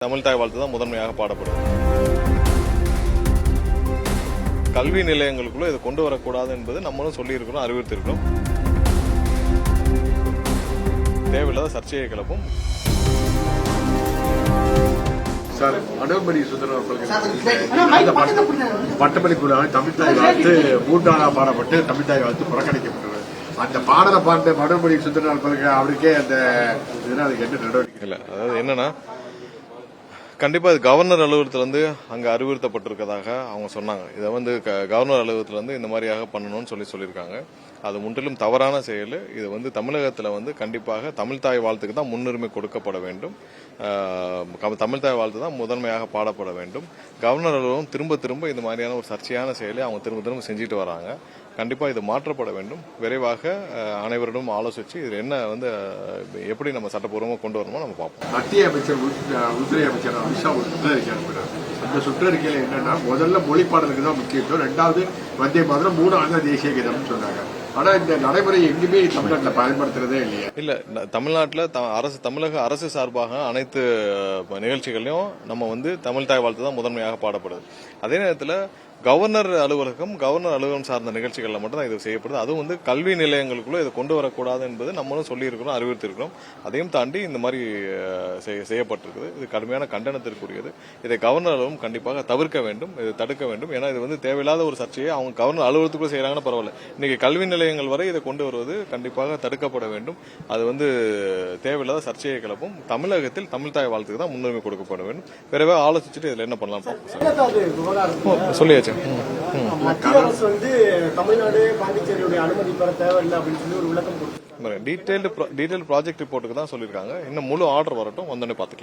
தமிழ் தாய் வாழ்த்து தான் முதன்மையாக பாடப்படுது. கல்வி நிலையங்களுக்குள்ள இதை கொண்டு வரக்கூடாது என்பது நம்மளும் சொல்லியிருக்கிறோம், அறிவுறுத்திருக்கிறோம். தேவையில்லாத சர்ச்சையை கிளப்பும். சார், அனுமதி சுந்தரம் பட்டமளிப்பு தமிழ் தாய் வாழ்த்து 3 நாளாக பாடப்பட்டு தமிழ் தாய் வாழ்த்து புறக்கணிக்கப்பட்டது. அந்த பாடலை பாட்டு அனுமதி சுந்தரம் அவருக்கே அந்த அதுக்கு என்ன நடவடிக்கை இல்லை, அதாவது என்னன்னா, கண்டிப்பா இது கவர்னர் அலுவலகத்திலிருந்து அங்க அறிவுறுத்தப்பட்டிருக்கதாக அவங்க சொன்னாங்க. இதை வந்து கவர்னர் அலுவலகத்திலிருந்து இந்த மாதிரியாக பண்ணணும்னு சொல்லியிருக்காங்க. அது முற்றிலும் தவறான செயல். இது வந்து தமிழகத்தில் வந்து கண்டிப்பாக தமிழ் தாய் வாழ்த்துக்கு தான் முன்னுரிமை கொடுக்கப்பட வேண்டும். தமிழ் தாய் வாழ்த்து தான் முதன்மையாக பாடப்பட வேண்டும். கவர்னர் அலுவலகம் திரும்ப இந்த மாதிரியான ஒரு சர்ச்சையான செயலை அவங்க திரும்ப செஞ்சுட்டு வராங்க. கண்டிப்பா இது மாற்றப்பட வேண்டும். விரைவாக அனைவரிடம் ஆலோசிச்சு இது என்ன வந்து எப்படி நம்ம சட்டப்பூர்வமாக கொண்டு வரணுமோ நம்ம பார்ப்போம். மத்திய அமைச்சர் உள்துறை அமைச்சர் அமித்ஷா ஒரு சுற்றறிக்கை அனுப்பினார். அந்த சுற்றறிக்கையில் என்னன்னா, முதல்ல மொழி பாடலுக்கு தான் முக்கியத்துவம், 2வது வந்தே மாதிரம், 3வது தேசிய கீதம்னு சொன்னாங்க. ஆனா இந்த நடைமுறை எங்குமே தமிழ்நாட்டில் பயன்படுத்துறதே இல்லையா? இல்ல, தமிழ்நாட்டில் தமிழக அரசு சார்பாக அனைத்து நிகழ்ச்சிகளையும் நம்ம வந்து தமிழ் தாய் வாழ்த்து தான் முதன்மையாக பாடப்படுது. அதே நேரத்தில் கவர்னர் அலுவலகம் சார்ந்த நிகழ்ச்சிகள்ல மட்டும் தான் இது செய்யப்படுது. அதுவும் வந்து கல்வி நிலையங்களுக்குள்ள இதை கொண்டு வரக்கூடாது என்பது நம்மளும் சொல்லியிருக்கிறோம், அறிவுறுத்திருக்கிறோம். அதையும் தாண்டி இந்த மாதிரி செய்யப்பட்டிருக்குது. இது கடுமையான கண்டனத்திற்குரியது. இதை கவர்னர் அலுவலகம் கண்டிப்பாக தவிர்க்க வேண்டும், இதை தடுக்க வேண்டும். ஏன்னா இது வந்து தேவையில்லாத ஒரு சர்ச்சையை அவங்க கவர்னர் அலுவலகத்துக்குள்ள செய்யறாங்கன்னு பரவாயில்ல, இன்னைக்கு கல்வி நிலையங்கள் வரை இதை கொண்டு வருவது கண்டிப்பாக தடுக்கப்பட வேண்டும். அது வந்து தேவையில்லாத சர்ச்சையை கிளப்பும். தமிழகத்தில் தமிழ் தாய் வாழ்த்துக்கு தான் முன்னுரிமை கொடுக்கப்பட வேண்டும். விரைவாக ஆலோசிச்சுட்டு இதுல என்ன பண்ணலாம் சொல்லியாச்சு. மத்திய அரசு வந்து தமிழ்நாடு பாண்டிச்சேரியுடைய அனுமதி பெற தேவையில்லை அப்படின்னு சொல்லி ஒரு விளக்கம் கொடுத்து டீடைல் ப்ராஜெக்ட் ரிப்போர்ட்டுக்கு தான் சொல்லியிருக்காங்க. இன்னும் முழு ஆர்டர் வரட்டும், வந்தோடனே பார்த்துக்கலாம்.